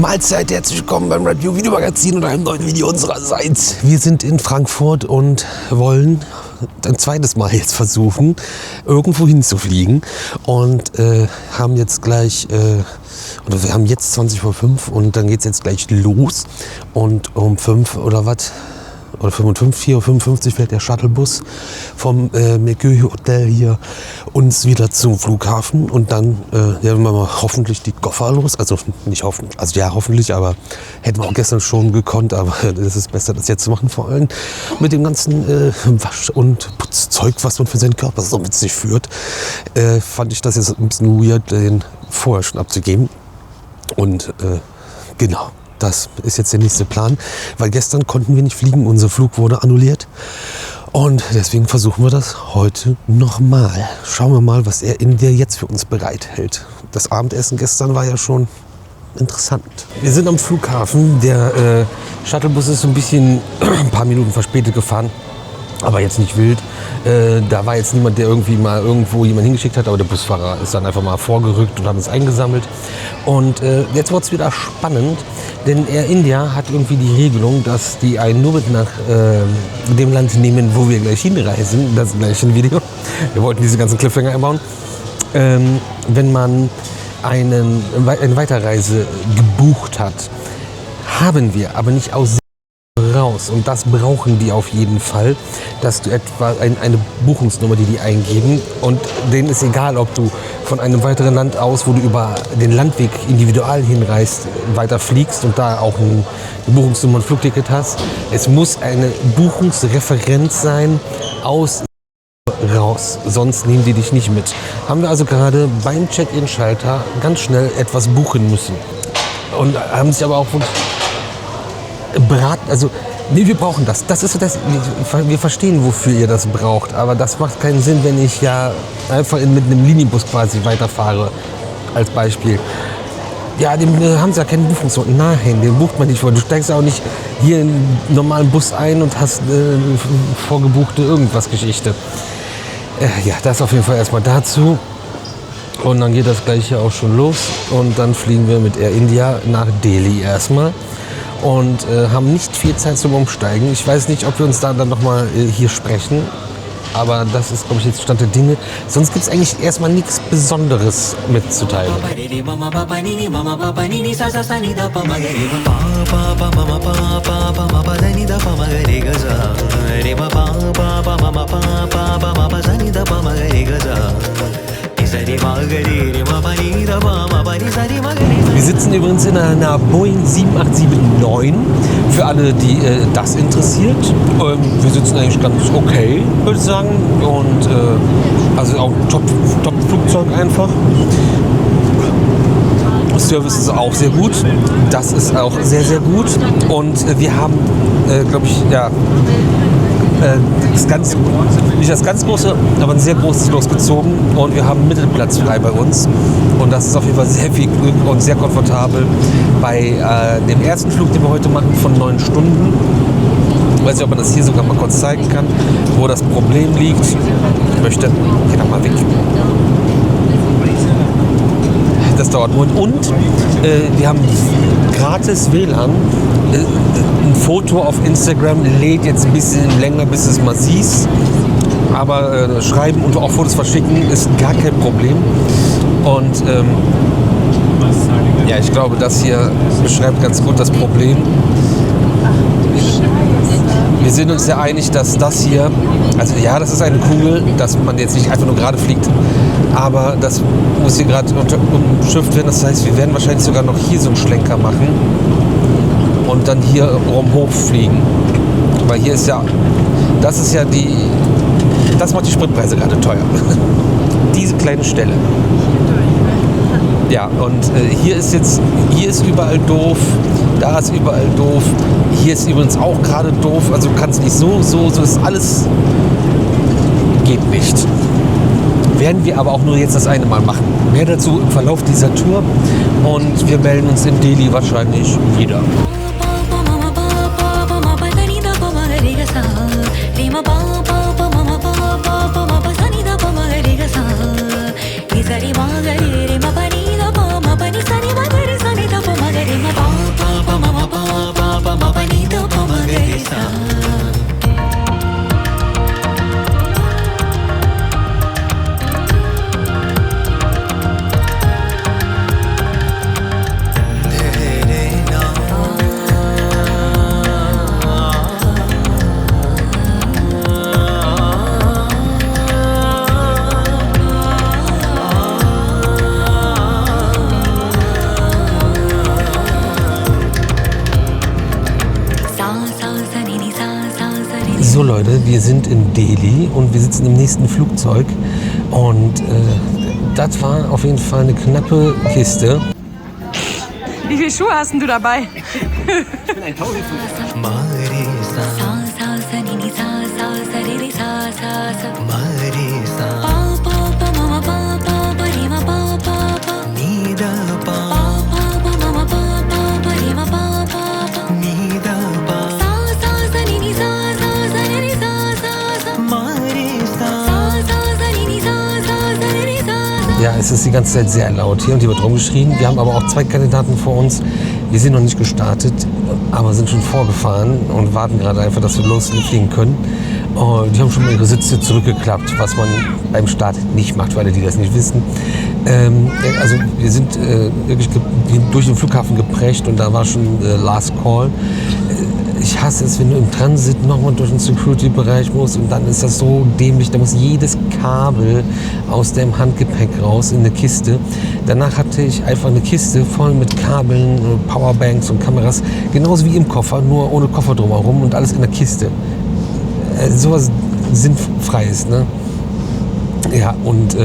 Mahlzeit, herzlich willkommen beim Radio Video Magazin und einem neuen Video unsererseits. Wir sind in Frankfurt und wollen ein zweites Mal jetzt versuchen, irgendwo hinzufliegen und haben jetzt gleich, oder wir haben jetzt 20:05 Uhr und dann geht es jetzt gleich los und um 5 oder was, oder 4:55 Uhr fährt der Shuttlebus vom Mercure Hotel hier uns wieder zum Flughafen und dann werden wir mal hoffentlich die Koffer los. Also nicht hoffen, also ja hoffentlich, aber hätten wir auch gestern schon gekonnt, aber es ist besser, das jetzt zu machen, vor allem mit dem ganzen Wasch- und Putzzeug, was man für seinen Körper so mit sich führt. Fand ich das jetzt ein bisschen weird, den vorher schon abzugeben. Und genau. Das ist jetzt der nächste Plan, weil gestern konnten wir nicht fliegen, unser Flug wurde annulliert und deswegen versuchen wir das heute nochmal. Schauen wir mal, was er in der jetzt für uns bereithält. Das Abendessen gestern war ja schon interessant. Wir sind am Flughafen, der Shuttlebus ist so ein paar Minuten verspätet gefahren, aber jetzt nicht wild. Da war jetzt niemand, der irgendwie mal irgendwo jemanden hingeschickt hat, aber der Busfahrer ist dann einfach mal vorgerückt und hat uns eingesammelt. Und jetzt wird es wieder spannend, denn Air India hat irgendwie die Regelung, dass die einen nur mit nach dem Land nehmen, wo wir gleich hinreisen. Das ist gleich ein Video. Wir wollten diese ganzen Cliffhanger einbauen. Wenn man eine Weiterreise gebucht hat, haben wir aber nicht aus raus. Und das brauchen die auf jeden Fall, dass du etwa eine Buchungsnummer, die eingeben. Und denen ist egal, ob du von einem weiteren Land aus, wo du über den Landweg individual hinreist, weiter fliegst und da auch eine Buchungsnummer, ein Flugticket hast. Es muss eine Buchungsreferenz sein aus raus, sonst nehmen die dich nicht mit. Haben wir also gerade beim Check-in-Schalter ganz schnell etwas buchen müssen. Und haben sich aber auch beraten, also nee, wir brauchen das. Das ist das. Wir verstehen, wofür ihr das braucht, aber das macht keinen Sinn, wenn ich ja einfach mit einem Linienbus quasi weiterfahre, als Beispiel. Ja, dem haben sie ja keine Buchungsnummer. Nein, den bucht man nicht vor. Du steigst auch nicht hier in einen normalen Bus ein und hast vorgebuchte irgendwas Geschichte. Ja, das auf jeden Fall erstmal dazu. Und dann geht das gleich hier auch schon los und dann fliegen wir mit Air India nach Delhi erstmal. Und haben nicht viel Zeit zum Umsteigen. Ich weiß nicht, ob wir uns da dann nochmal hier sprechen. Aber das ist, glaube ich, jetzt Stand der Dinge. Sonst gibt es eigentlich erstmal nichts Besonderes mitzuteilen. Wir sitzen übrigens in einer Boeing 7879, für alle, die das interessiert. Wir sitzen eigentlich ganz okay, würde ich sagen. Und also auch Top-Flugzeug einfach. Service ist auch sehr gut. Das ist auch sehr, sehr gut. Und wir haben, glaube ich, ja, nicht das ganz große, aber ein sehr großes losgezogen und wir haben Mittelplatz frei bei uns und das ist auf jeden Fall sehr viel Glück und sehr komfortabel bei dem ersten Flug, den wir heute machen von 9 Stunden. Ich weiß nicht, ob man das hier sogar mal kurz zeigen kann, wo das Problem liegt. Ich möchte, geh doch mal weg. Das dauert nur. Und wir haben gratis WLAN. Ein Foto auf Instagram lädt jetzt ein bisschen länger, bis es mal siehst. Aber schreiben und auch Fotos verschicken ist gar kein Problem. Und ja, ich glaube, das hier beschreibt ganz gut das Problem. Wir sind uns ja einig, dass das hier, also ja, das ist eine Kugel, dass man jetzt nicht einfach nur gerade fliegt, aber das muss hier gerade umschifft werden. Das heißt, wir werden wahrscheinlich sogar noch hier so einen Schlenker machen und dann hier rum hochfliegen. Weil hier ist ja, das macht die Spritpreise gerade teuer. Diese kleine Stelle. Ja, und hier ist überall doof, da ist überall doof. Hier ist übrigens auch gerade doof, also du kannst nicht so ist alles, geht nicht. Werden wir aber auch nur jetzt das eine Mal machen. Mehr dazu im Verlauf dieser Tour und wir melden uns in Delhi wahrscheinlich wieder. Sari ma ga re ma pa ni da pa ma pa ni sa ni ma ga re sa ni da pa ma ga re ma pa So Leute, wir sind in Delhi und wir sitzen im nächsten Flugzeug und das war auf jeden Fall eine knappe Kiste. Wie viele Schuhe hast denn du dabei? Ich bin ein Tausendfüßler. Ja, es ist die ganze Zeit sehr laut hier und hier wird rumgeschrien. Wir haben aber auch 2 Kandidaten vor uns. Wir sind noch nicht gestartet, aber sind schon vorgefahren und warten gerade einfach, dass wir losfliegen können. Und die haben schon mal ihre Sitze zurückgeklappt, was man beim Start nicht macht, weil die das nicht wissen. Also wir sind wirklich durch den Flughafen geprägt und da war schon Last Call. Ich hasse es, wenn du im Transit nochmal durch den Security-Bereich musst und dann ist das so dämlich, da muss jedes Kabel aus dem Handgepäck raus in eine Kiste. Danach hatte ich einfach eine Kiste voll mit Kabeln, Powerbanks und Kameras, genauso wie im Koffer, nur ohne Koffer drumherum und alles in der Kiste. Sowas sinnfreies, ne? Ja, und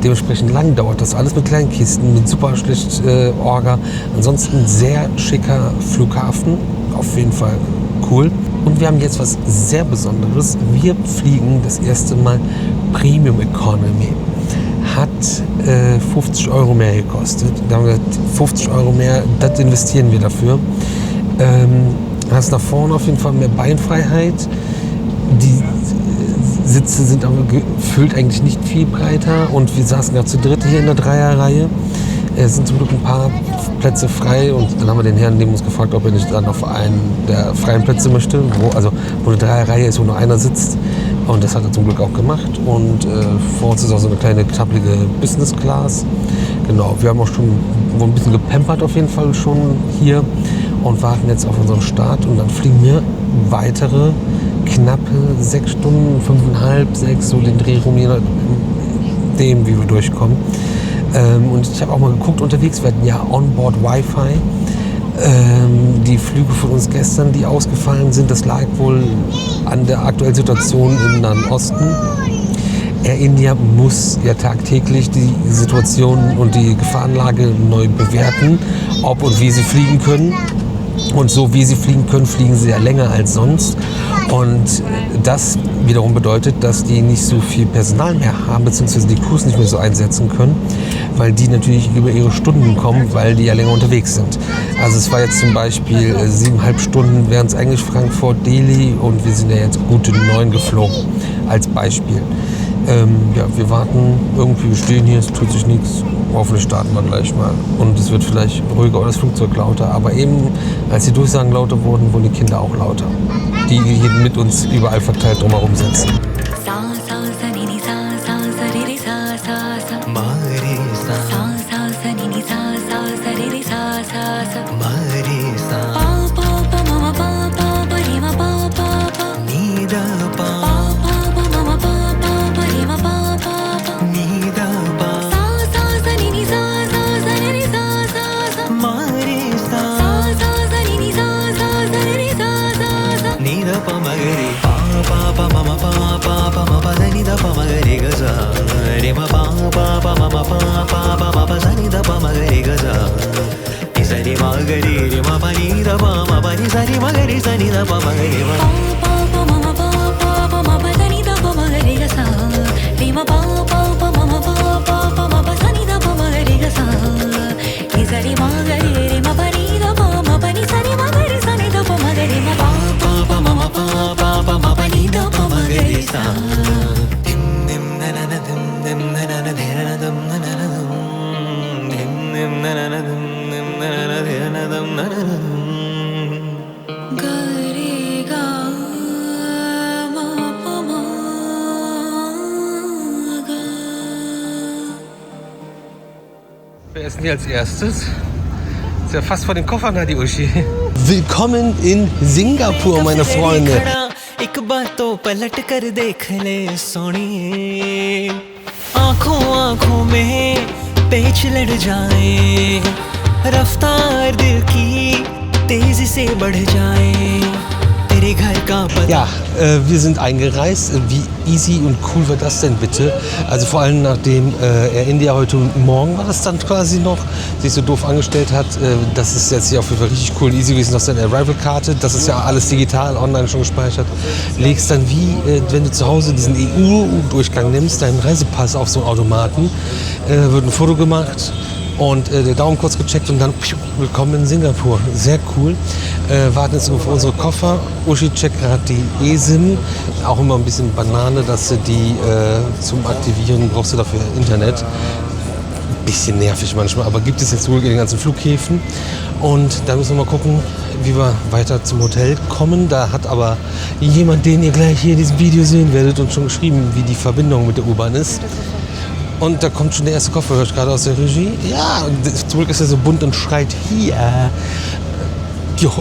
dementsprechend lang dauert das alles mit kleinen Kisten, mit super schlecht Orga. Ansonsten sehr schicker Flughafen, auf jeden Fall cool. Und wir haben jetzt was sehr Besonderes. Wir fliegen das erste Mal Premium Economy. Hat 50 € mehr gekostet. Da haben wir gesagt, 50 € mehr, das investieren wir dafür. Hast nach vorne auf jeden Fall mehr Beinfreiheit. Die Sitze sind aber gefühlt eigentlich nicht viel breiter und wir saßen gerade zu dritt hier in der Dreierreihe. Es sind zum Glück ein paar Plätze frei und dann haben wir den Herrn neben uns gefragt, ob er nicht dann auf einen der freien Plätze möchte, wo eine Dreierreihe ist, wo nur einer sitzt. Und das hat er zum Glück auch gemacht. Und vor uns ist auch so eine kleine knappelige Business Class. Genau, wir haben auch schon ein bisschen gepampert auf jeden Fall schon hier und warten jetzt auf unseren Start und dann fliegen wir weitere knappe 6 Stunden, 5,5, 6, so den Dreh rum, je nachdem, wie wir durchkommen. Und ich habe auch mal geguckt unterwegs, wir hatten ja Onboard Wi-Fi. Die Flüge von uns gestern, die ausgefallen sind, das lag wohl an der aktuellen Situation im Nahen Osten. Air India muss ja tagtäglich die Situation und die Gefahrenlage neu bewerten, ob und wie sie fliegen können. Und so wie sie fliegen können, fliegen sie ja länger als sonst. Und das wiederum bedeutet, dass die nicht so viel Personal mehr haben, beziehungsweise die Crews nicht mehr so einsetzen können, weil die natürlich über ihre Stunden kommen, weil die ja länger unterwegs sind. Also es war jetzt zum Beispiel 7,5 Stunden, wären es eigentlich Frankfurt-Delhi und wir sind ja jetzt gute 9 geflogen, als Beispiel. Ja, wir warten irgendwie, wir stehen hier, es tut sich nichts. Hoffentlich starten wir gleich mal. Und es wird vielleicht ruhiger oder das Flugzeug lauter. Aber eben, als die Durchsagen lauter wurden, wurden die Kinder auch lauter. Die hier mit uns überall verteilt drumherum sitzen. Gare ga essen wir als erstes? Ist ja fast vor den Koffern, die Uschi. Willkommen in Singapur, meine Freunde. Ja, wir sind eingereist. Wie easy und cool war das denn bitte? Also vor allem nachdem Air India heute Morgen war das dann quasi noch, sich so doof angestellt hat. Das ist jetzt hier auf jeden Fall richtig cool und easy gewesen. Du hast deine Arrival-Karte, das ist ja alles digital, online schon gespeichert. Legst dann wie, wenn du zu Hause diesen EU-Durchgang nimmst, deinen Reisepass auf so einen Automaten, wird ein Foto gemacht. Und der Daumen kurz gecheckt und dann willkommen in Singapur. Sehr cool. Warten jetzt auf unsere Koffer. Uschi checkt gerade die eSIM. Auch immer ein bisschen Banane, dass du die zum Aktivieren brauchst du dafür Internet. Bisschen nervig manchmal, aber gibt es jetzt wohl in den ganzen Flughäfen. Und da müssen wir mal gucken, wie wir weiter zum Hotel kommen. Da hat aber jemand, den ihr gleich hier in diesem Video sehen werdet, uns schon geschrieben, wie die Verbindung mit der U-Bahn ist. Und da kommt schon der erste Koffer, höre ich gerade aus der Regie. Ja, zum Glück ist er so bunt und schreit hier. Jo.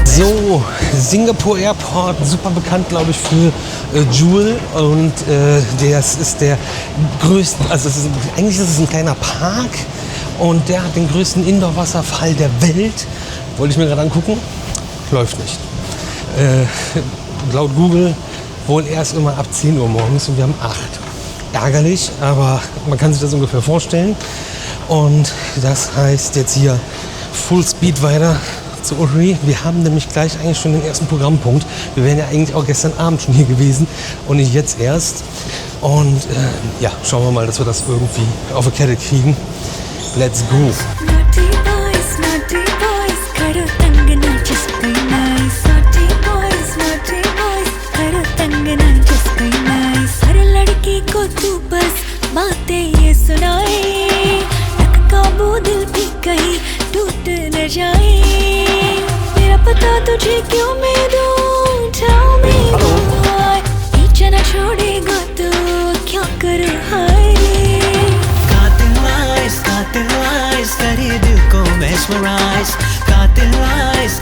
So, Singapur Airport, super bekannt, glaube ich, für Jewel. Und das ist der größte, also eigentlich ist es ein kleiner Park. Und der hat den größten Indoor-Wasserfall der Welt. Wollte ich mir gerade angucken. Läuft nicht. Laut Google wohl erst immer ab 10 Uhr morgens und wir haben 8. Ärgerlich, aber man kann sich das ungefähr vorstellen. Und das heißt jetzt hier Full Speed weiter zu Uschi. Wir haben nämlich gleich eigentlich schon den ersten Programmpunkt. Wir wären ja eigentlich auch gestern Abend schon hier gewesen und nicht jetzt erst. Und ja, schauen wir mal, dass wir das irgendwie auf die Kette kriegen. Let's go! तुझे क्यों मैं दूं tell me why पीछे न छोड़ेगा तू क्या कर हाय कातिल eyes करे दिल को mesmerize कातिल eyes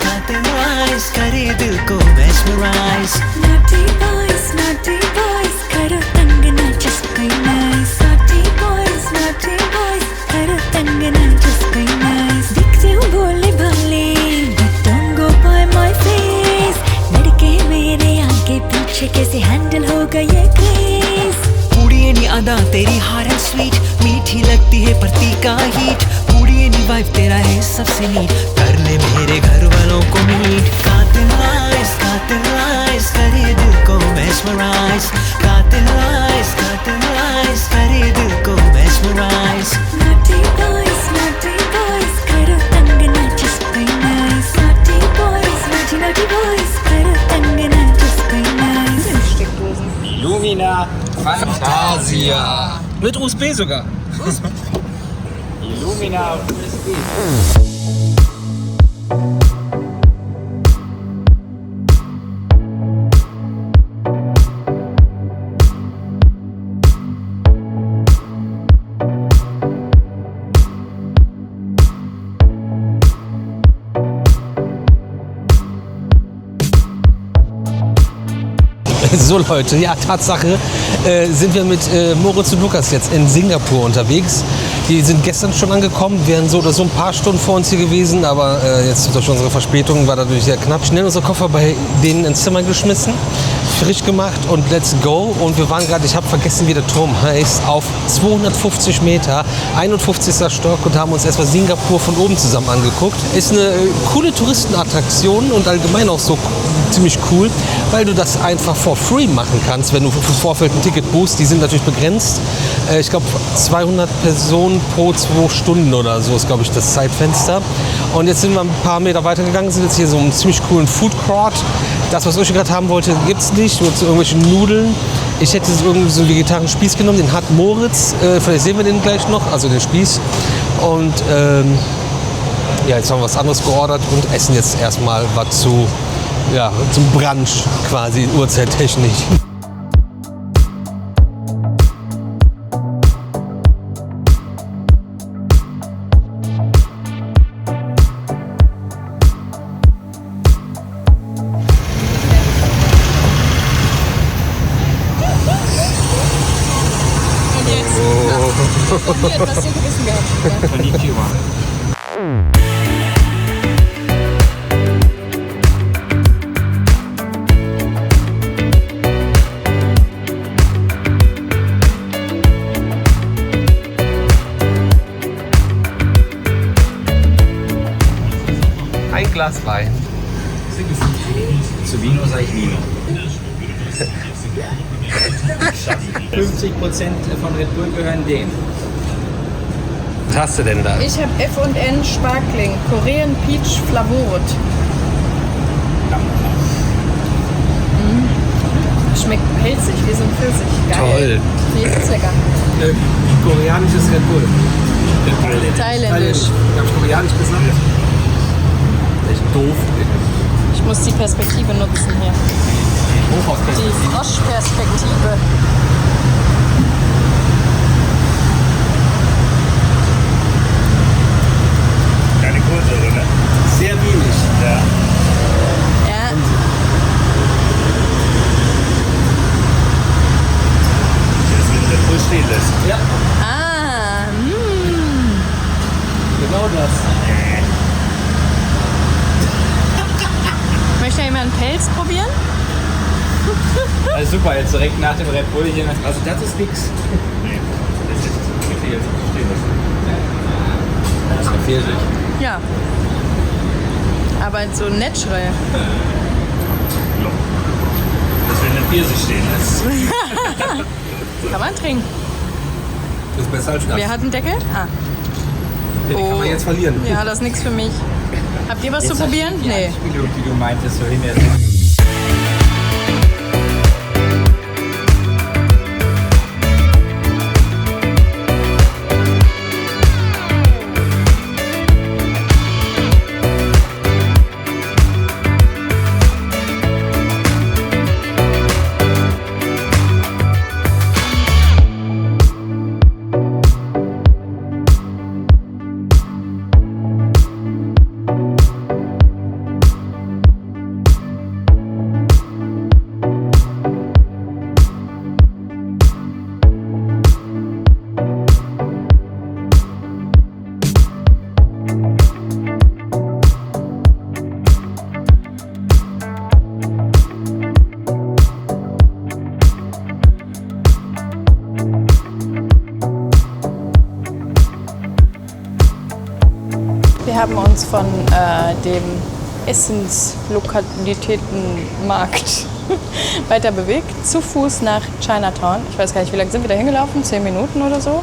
करे दिल को mesmerize naughty boys करो तंग ना just be nice naughty boys करो तंग ना just be nice दिखते हूँ भोले भाले कैसे हैंडल होगा ये क्रेज पूरी नी अदा तेरी हार है स्वीट मीठी लगती है प्रति का हीट पूरी नी वाइब तेरा है सबसे नीट कर ले मेरे घर वालों को मीट कातिल eyes करे दिल को mesmerize कातिल eyes करे दिल को mesmerize naughty boys करो तंग ना just be nice naughty boys करो तंग ना just be nice Lumina Fantasia. Mit USB sogar. Lumina USB. So Leute, ja Tatsache, sind wir mit Moritz und Lukas jetzt in Singapur unterwegs. Die sind gestern schon angekommen, wären so oder so ein paar Stunden vor uns hier gewesen, aber jetzt durch unsere Verspätung war dadurch sehr knapp. Schnell unsere Koffer bei denen ins Zimmer geschmissen, frisch gemacht und let's go. Und wir waren gerade, ich habe vergessen, wie der Turm heißt, auf 250 Meter, 51. Stock und haben uns erstmal Singapur von oben zusammen angeguckt. Ist eine coole Touristenattraktion und allgemein auch so ziemlich cool, weil du das einfach for free machen kannst, wenn du im Vorfeld ein Ticket buchst. Die sind natürlich begrenzt. Ich glaube 200 Personen pro 2 Stunden oder so ist, glaube ich, das Zeitfenster. Und jetzt sind wir ein paar Meter weitergegangen, sind jetzt hier so einem ziemlich coolen Food Court. Das, was ich gerade haben wollte, gibt es nicht, nur irgendwelche Nudeln. Ich hätte irgendwie so einen vegetarischen Spieß genommen, den hat Moritz, vielleicht sehen wir den gleich noch, also den Spieß. Und jetzt haben wir was anderes geordert und essen jetzt erstmal was zum Brunch quasi, uhrzeittechnisch. Konnichiwa. Ein Glas Wein. Zu Vino sage ich Vino. 50% von Red Bull gehören denen. Was hast du denn da? Ich habe F&N Sparkling, Korean Peach Flavored. Schmeckt pelzig, wie so ein Pfirsich. Geil. Toll. Viel ist lecker. Koreanisches Red Bull. Thailändisch. Ich habe Koreanisch gesagt. Echt doof. Ich muss die Perspektive nutzen hier. Die Froschperspektive. Keine Kohlensäure, ne? Sehr wenig. Ja. Ja, Das mit Red Bull stehen lässt. Ja, genau das. Möchte jemand einen Pelz probieren? Also super, jetzt direkt nach dem Red Bull hier. Also das ist nix. Nee, das ist gefehlt. Stehen lassen. Das ist eine Pfirsich. Ja. Aber so natural. Das will eine Pfirsich stehen lässt. Kann man trinken. Das ist besser als das. Wer hat einen Deckel? Ah. Den kann man jetzt verlieren. Ja, das ist nichts für mich. Habt ihr was zu probieren? Nee. Die du meintest, wohin wir Wir haben uns von dem Essenslokalitätenmarkt weiter bewegt, zu Fuß nach Chinatown. Ich weiß gar nicht, wie lange sind wir da hingelaufen? 10 Minuten oder so.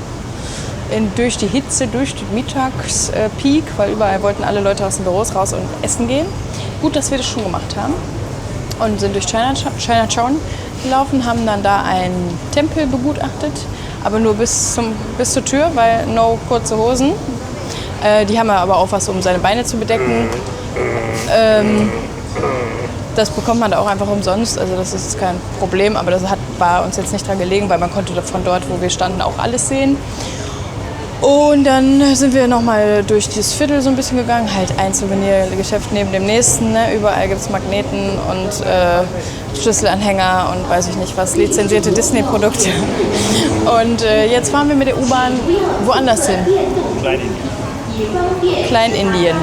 Durch die Hitze, durch den Mittagspeak, weil überall wollten alle Leute aus den Büros raus und essen gehen. Gut, dass wir das schon gemacht haben. Und sind durch Chinatown gelaufen, haben dann da einen Tempel begutachtet, aber nur bis zur Tür, weil no kurze Hosen. Die haben aber auch was, um seine Beine zu bedecken. Das bekommt man da auch einfach umsonst, also das ist kein Problem, aber das war uns jetzt nicht dran gelegen, weil man konnte von dort, wo wir standen, auch alles sehen. Und dann sind wir nochmal durch dieses Viertel so ein bisschen gegangen, halt ein Souvenirgeschäft neben dem nächsten, ne? Überall gibt es Magneten und Schlüsselanhänger und weiß ich nicht was, lizenzierte Disney-Produkte. Und jetzt fahren wir mit der U-Bahn woanders hin. Kleinindien.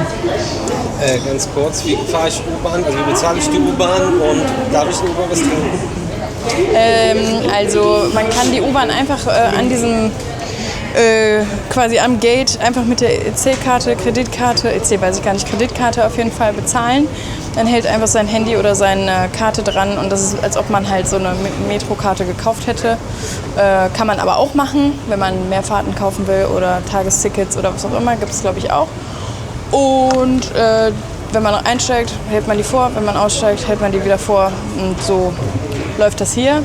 Ganz kurz, wie fahre ich U-Bahn, also wie bezahle ich die U-Bahn und darf ich U-Bahn was trinken? Also man kann die U-Bahn einfach an diesem quasi am Gate einfach mit der EC-Karte, Kreditkarte, EC weiß ich gar nicht, Kreditkarte auf jeden Fall bezahlen. Dann hält einfach sein Handy oder seine Karte dran und das ist, als ob man halt so eine Metrokarte gekauft hätte. Kann man aber auch machen, wenn man mehr Fahrten kaufen will oder Tagestickets oder was auch immer, gibt es glaube ich auch. Und wenn man einsteigt, hält man die vor, wenn man aussteigt, hält man die wieder vor und so läuft das hier.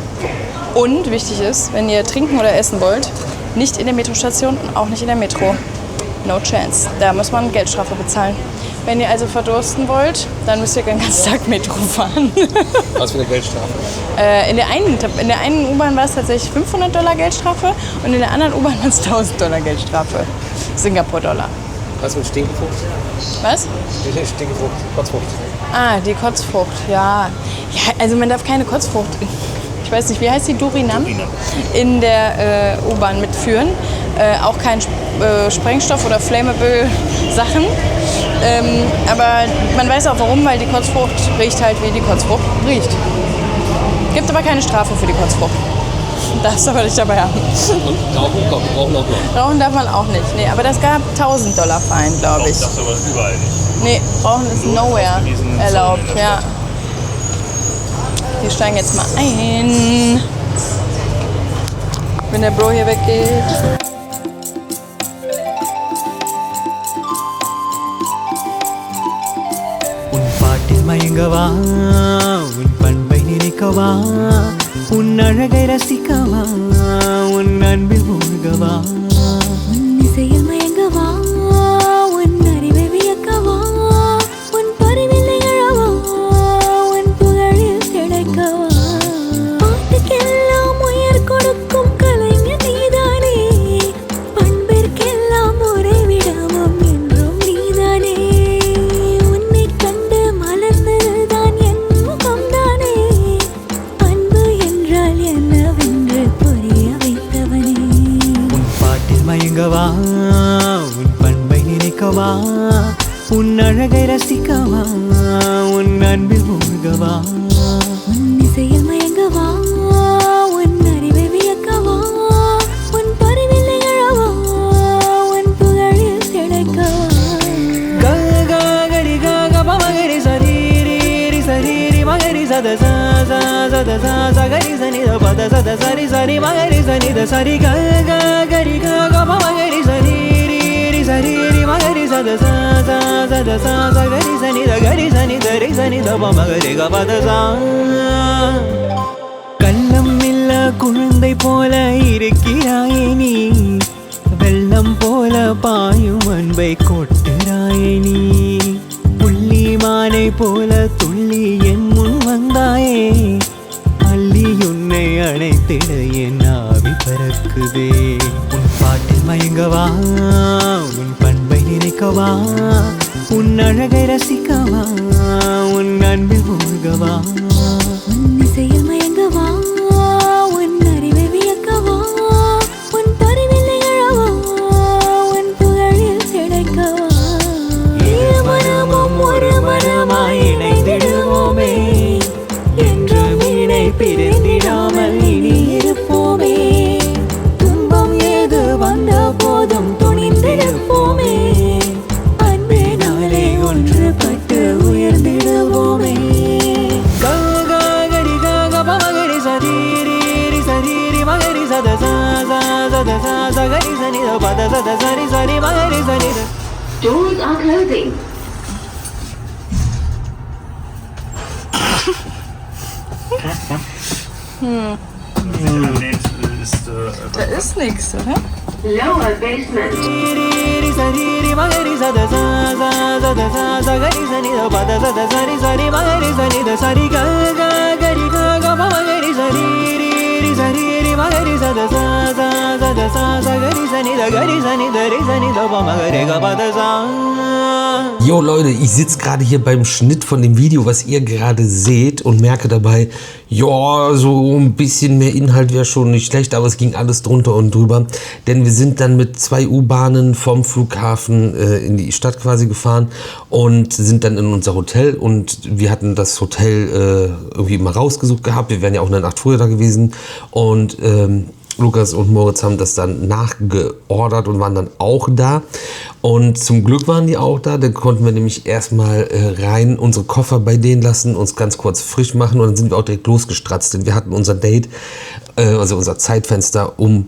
Und wichtig ist, wenn ihr trinken oder essen wollt, nicht in der Metrostation und auch nicht in der Metro. No chance. Da muss man Geldstrafe bezahlen. Wenn ihr also verdursten wollt, dann müsst ihr den ganzen Tag Metro fahren. Was für eine Geldstrafe? In der einen U-Bahn war es tatsächlich $500 Geldstrafe und in der anderen U-Bahn war es $1000 Geldstrafe. Singapur-Dollar. Was mit Stinkfrucht? Was? Stinkfrucht, Kotzfrucht. Ah, die Kotzfrucht, ja. Ja, also man darf keine Kotzfrucht, ich weiß nicht, wie heißt die, Durinam? In der U-Bahn mitführen. Auch kein Sprengstoff oder flammable Sachen. Aber man weiß auch warum, weil die Kotzfrucht riecht halt, wie die Kotzfrucht riecht. Gibt aber keine Strafe für die Kotzfrucht. Darfst du aber nicht dabei haben. Und Rauchen auch noch. Rauchen darf man auch nicht. Nee, aber das gab $1000 Fein, glaube ich. Das aber überall nicht. Nee, Rauchen ist nowhere erlaubt. Ja. Wir steigen jetzt mal ein. Wenn der Bro hier weggeht. உன் பாட்டில் மயங்கவா உன் பண்பை நினைக்கவா உன் அழகை ரசிக்கவா உன் அன்பில் மூழ்கவா உன் இசையில் மயங்கவா உன் அறிவை வியக்கவா உன் பரிவில் நிகழவா உன் புகழில் திளைக்கவா பாட்டுக்கெல்லாம் உயிர் கொடுக்கும் கலைஞர் நீதானே பண்பிற்கெல்லாம் ஒரே விடமும் என்றும் நீதானே உன்னை கண்டு மலர்ந்ததுதான் என் முகம்தானே அன்பு என்றால் என்னவென்று புரிய வைத்தவனே உன் பாட்டில் மயங்கவா உன் பண்பை நினைக்கவா உன் அழகை ரசிக்கவா உன் அன்பில் மூழ்கவா உன் இசையில் மயங்கவா உன் அறிவை வியக்கவா உன் பரிவில் நிகழவா உன் புகழில் திளைக்கவா கரி மகரி சரீரி சரீரி மகரி சத சத சகரி சனித பத சத சரி சரி மகரி சனித சரி கரி மகரி சரீரி சரீரி மகரி சத சத சகரி சனித கரி சனித ரி சனித மகரி பத சா கள்ளம் இல்ல குழந்தை போல இருக்கிறாயே நீ வெள்ளம் போல பாயும் அன்பை கொட்டுறாயே நீ புள்ளி மானை போல துள்ளி என் முன் வந்தாயே அள்ளி உன்னை அணைத்திட என் ஆவி பறக்குதே உன் பாட்டில் மயங்கவா உன் பண்பை நினைக்கவா உன் அழகை ரசிக்கவா உன் அன்பில் மூழ்கவா உன் இசையில் மயங்கவா உன் அறிவை வியக்கவா உன் பரிவில் நிகழவா உன் புகழில் திளைக்கவா இரு மனமும் ஒரு மனமாய் இணைந்திடுவோமே என்றும் இணை பிரிந்திடாமல் இனி இருப்போமே துன்பம் ஏது வந்த போதும் துணிந்திருப்போமே அன்பினாலே ஒன்றுபட்டு உயர்ந்திடுவோமே கரி மகரி சரீரி சரீரி மகரி சத சத சகரி சனித பத சத சரி சரி மகரி சனித Doors are closing. Da ist nichts, oder? Lower basement. சரீரி மகரி சத சகரி சனித பத சத சரி சரி மகரி சனித சரி கரி மகரி சரீரி சரீரி மகரி சத சகரி சனித கரி சனித ரி சனித மகரி பத சா Jo Leute, ich sitze gerade hier beim Schnitt von dem Video, was ihr gerade seht und merke dabei, ja, so ein bisschen mehr Inhalt wäre schon nicht schlecht, aber es ging alles drunter und drüber, denn wir sind dann mit 2 U-Bahnen vom Flughafen in die Stadt quasi gefahren und sind dann in unser Hotel und wir hatten das Hotel irgendwie mal rausgesucht gehabt, wir wären ja auch eine Nacht früher da gewesen und Lukas und Moritz haben das dann nachgeordert und waren dann auch da. Und zum Glück waren die auch da. Dann konnten wir nämlich erstmal rein unsere Koffer bei denen lassen, uns ganz kurz frisch machen und dann sind wir auch direkt losgestratzt. Denn wir hatten unser Date, also unser Zeitfenster um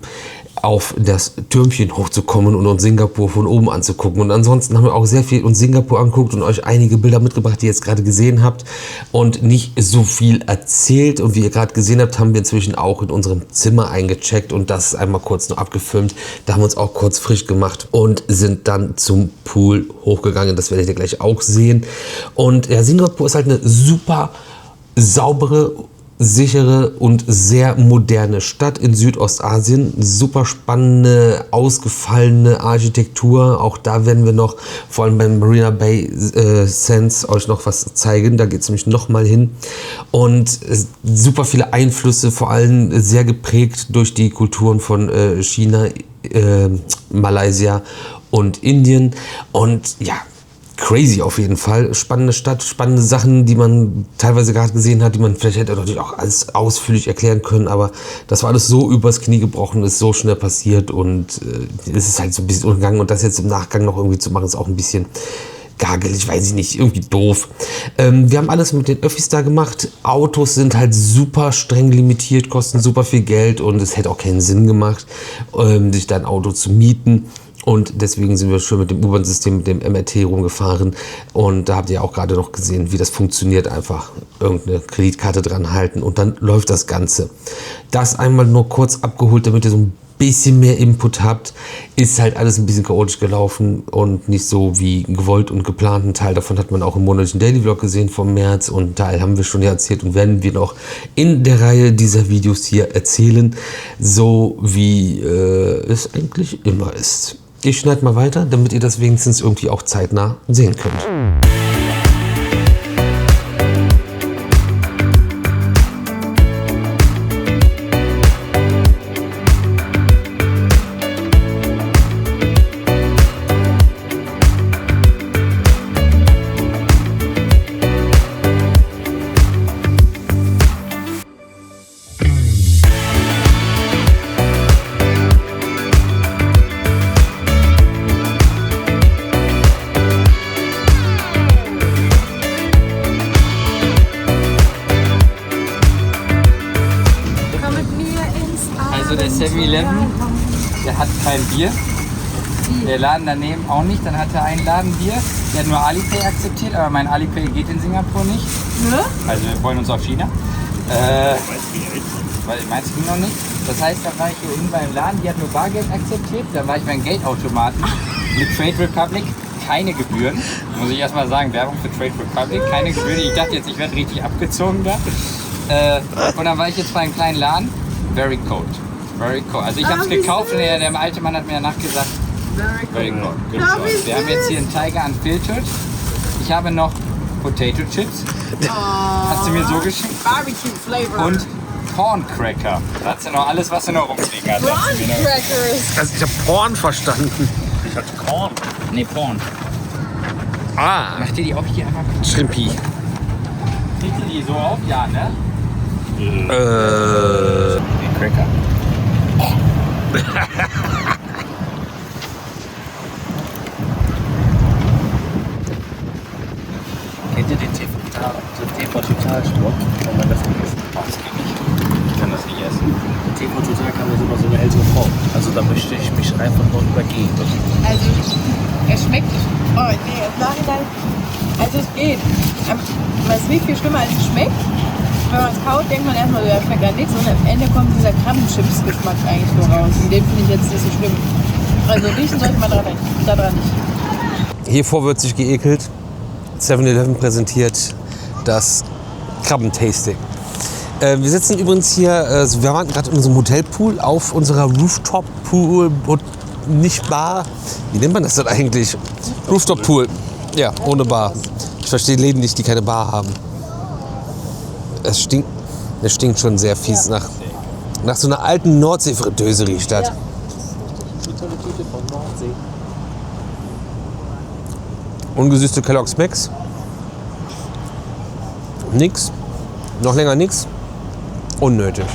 auf das Türmchen hochzukommen und uns Singapur von oben anzugucken. Und ansonsten haben wir auch sehr viel uns Singapur angeguckt und euch einige Bilder mitgebracht, die ihr jetzt gerade gesehen habt und nicht so viel erzählt. Und wie ihr gerade gesehen habt, haben wir inzwischen auch in unserem Zimmer eingecheckt und das einmal kurz noch abgefilmt. Da haben wir uns auch kurz frisch gemacht und sind dann zum Pool hochgegangen. Das werdet ihr gleich auch sehen. Und ja, Singapur ist halt eine super saubere, sichere und sehr moderne Stadt in Südostasien. Super spannende, ausgefallene Architektur. Auch da werden wir noch, vor allem beim Marina Bay Sands, euch noch was zeigen. Da geht es nämlich noch mal hin. Und super viele Einflüsse, vor allem sehr geprägt durch die Kulturen von China, Malaysia und Indien. Und ja, crazy auf jeden Fall. Spannende Stadt, spannende Sachen, die man teilweise gerade gesehen hat, die man vielleicht hätte natürlich auch alles ausführlich erklären können, aber das war alles so übers Knie gebrochen, ist so schnell passiert und es ist halt so ein bisschen umgegangen und das jetzt im Nachgang noch irgendwie zu machen, ist auch ein bisschen gagelig, weiß ich nicht, irgendwie doof. Wir haben alles mit den Öffis da gemacht. Autos sind halt super streng limitiert, kosten super viel Geld und es hätte auch keinen Sinn gemacht, sich da ein Auto zu mieten. Und deswegen sind wir schon mit dem U-Bahn-System, mit dem MRT rumgefahren. Und da habt ihr auch gerade noch gesehen, wie das funktioniert. Einfach irgendeine Kreditkarte dran halten und dann läuft das Ganze. Das einmal nur kurz abgeholt, damit ihr so ein bisschen mehr Input habt. Ist halt alles ein bisschen chaotisch gelaufen und nicht so wie gewollt und geplant. Ein Teil davon hat man auch im monatlichen Daily Vlog gesehen vom März. Und einen Teil haben wir schon ja erzählt und werden wir noch in der Reihe dieser Videos hier erzählen. So wie es eigentlich immer ist. Ich schneide mal weiter, damit ihr das wenigstens irgendwie auch zeitnah sehen könnt. Also der 7-Eleven, der hat kein Bier. Der Laden daneben auch nicht. Dann hat er einen Laden Bier, der hat nur Alipay akzeptiert, aber mein Alipay geht in Singapur nicht. Ja? Also wir freuen uns auf China. Weil meins ging noch nicht. Das heißt, da war ich hier unten beim Laden, die hat nur Bargeld akzeptiert. Da war ich beim Geldautomaten mit Trade Republic. Keine Gebühren, muss ich erstmal sagen, Werbung für Trade Republic, keine Gebühren. Ich dachte jetzt, ich werde richtig abgezogen da. Und dann war ich jetzt bei einem kleinen Laden, very cold. Very cold. Also ich habe es gekauft und der alte Mann hat mir danach gesagt, very cold. Good sauce. Wir haben jetzt hier einen Tiger Unfiltered. Ich habe noch Potato Chips. Hast du mir so geschickt? Barbecue Flavor. Und Corn Cracker. Da hat sie noch alles, was sie noch rumfliegen hat. Also ich habe Porn verstanden. Ich hatte Korn. Nee, Porn. Ah, Macht ihr die auch hier einfach? Shrimpy. Kriegt ihr die so auf? Ja, ne? Die Cracker. Kennt ihr den TV Total Sport? Wenn man das nicht essen kann. Das geht nicht. Ich kann das nicht essen. TV Total kam jetzt immer so eine ältere Frau. Also da möchte ich mich einfach nur übergehen. Also, es schmeckt. Oh, nee, im Nachhinein. Also, es geht. Aber es riecht viel schlimmer, als es schmeckt. Wenn man es kaut, denkt man erstmal, so, ja, schmeckt gar nichts. Und am Ende kommt dieser Krabbenchips-Geschmack eigentlich nur raus. Und den finde ich jetzt nicht so schlimm. Also, riechen sollte man daran nicht. Hiervor wird sich geekelt. 7-Eleven präsentiert das Krabbentasting. Wir sitzen übrigens hier, wir waren gerade in unserem Hotelpool auf unserer Rooftop-Pool, nicht Bar. Wie nennt man das denn eigentlich? Rooftop-Pool. Ja, ohne Bar. Ich verstehe Läden nicht, die keine Bar haben. Es stinkt schon sehr fies nach so einer alten Nordsee-Fritteuse riecht das. Die tolle Tüte von Nordsee. Ungesüßte Kellogg's Max. Nix. Noch länger nix. Unnötig.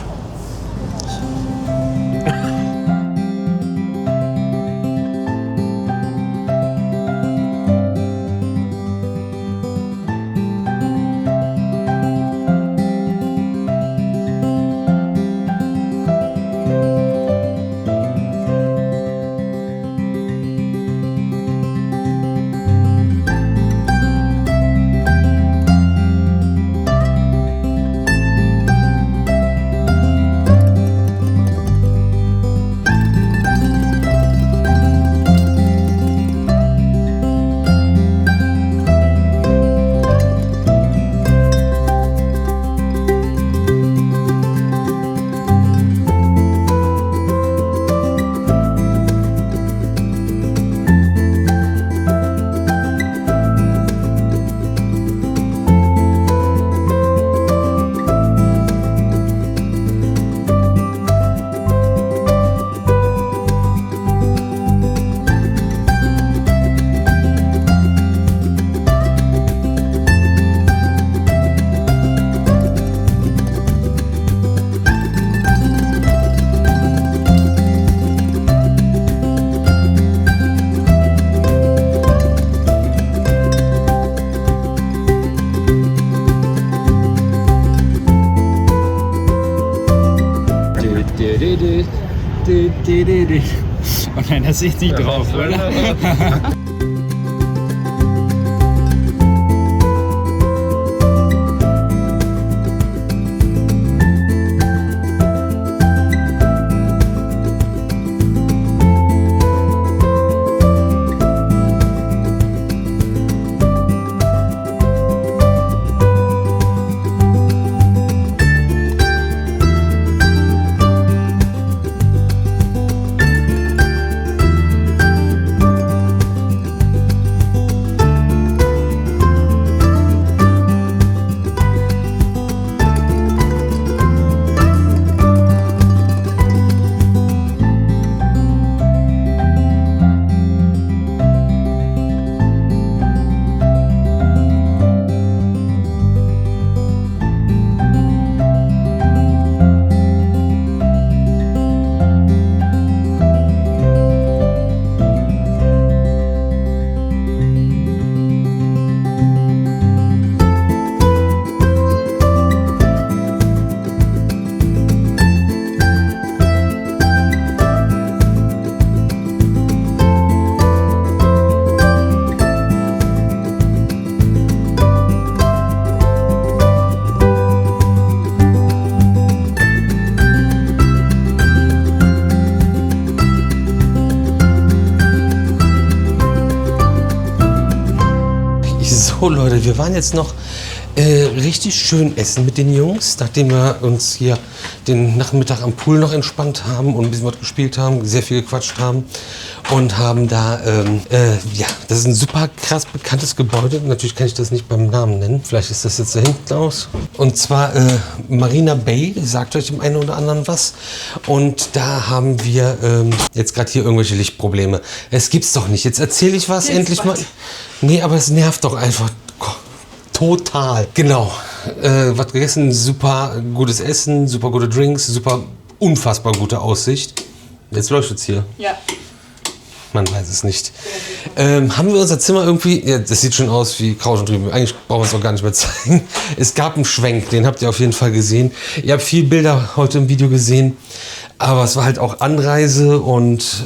Und dann das ist nicht drauf, oder? So Leute, wir waren jetzt noch richtig schön essen mit den Jungs, nachdem wir uns hier den Nachmittag am Pool noch entspannt haben und ein bisschen was gespielt haben, sehr viel gequatscht haben und haben da, ja, das ist ein super krass bekanntes Gebäude, natürlich kann ich das nicht beim Namen nennen, vielleicht ist das jetzt da hinten aus, und zwar Marina Bay, sagt euch dem einen oder anderen was, und da haben wir jetzt gerade hier irgendwelche Lichtprobleme. Es gibt's doch nicht, jetzt erzähle ich was endlich mal. Nee, aber es nervt doch einfach total. Genau. Was gegessen, super gutes Essen, super gute Drinks, super unfassbar gute Aussicht. Jetzt leuchtet's hier. Ja. Man weiß es nicht. Haben wir unser Zimmer irgendwie, ja, das sieht schon aus wie Kraut und Rüben. Eigentlich brauchen wir es auch gar nicht mehr zeigen. Es gab einen Schwenk, den habt ihr auf jeden Fall gesehen. Ihr habt viele Bilder heute im Video gesehen, aber es war halt auch Anreise und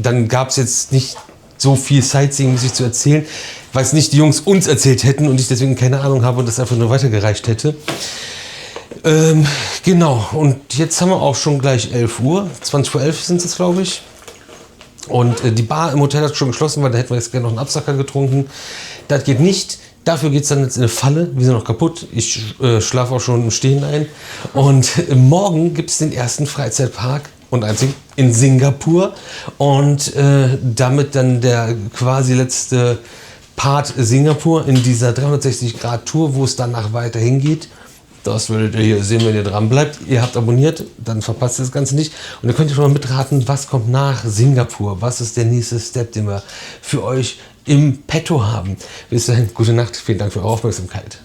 dann gab es jetzt nicht so viel Sightseeing-mäßig zu erzählen, weil es nicht die Jungs uns erzählt hätten und ich deswegen keine Ahnung habe und das einfach nur weitergereicht hätte. Genau, und jetzt haben wir auch schon gleich 11 Uhr, 20:11 Uhr sind es, glaube ich. Und die Bar im Hotel hat schon geschlossen, weil da hätten wir jetzt gerne noch einen Absacker getrunken. Das geht nicht. Dafür geht es dann jetzt in eine Falle. Wir sind noch kaputt. Ich schlafe auch schon im Stehen ein. Und morgen gibt es den ersten Freizeitpark und einzig in Singapur. Und damit dann der quasi letzte Part Singapur in dieser 360-Grad-Tour, wo es danach weiterhin geht. Das werdet ihr hier sehen, wenn ihr dran bleibt. Ihr habt abonniert, dann verpasst ihr das Ganze nicht. Und ihr könnt schon mal mitraten, was kommt nach Singapur. Was ist der nächste Step, den wir für euch im Petto haben. Bis dahin, gute Nacht. Vielen Dank für eure Aufmerksamkeit.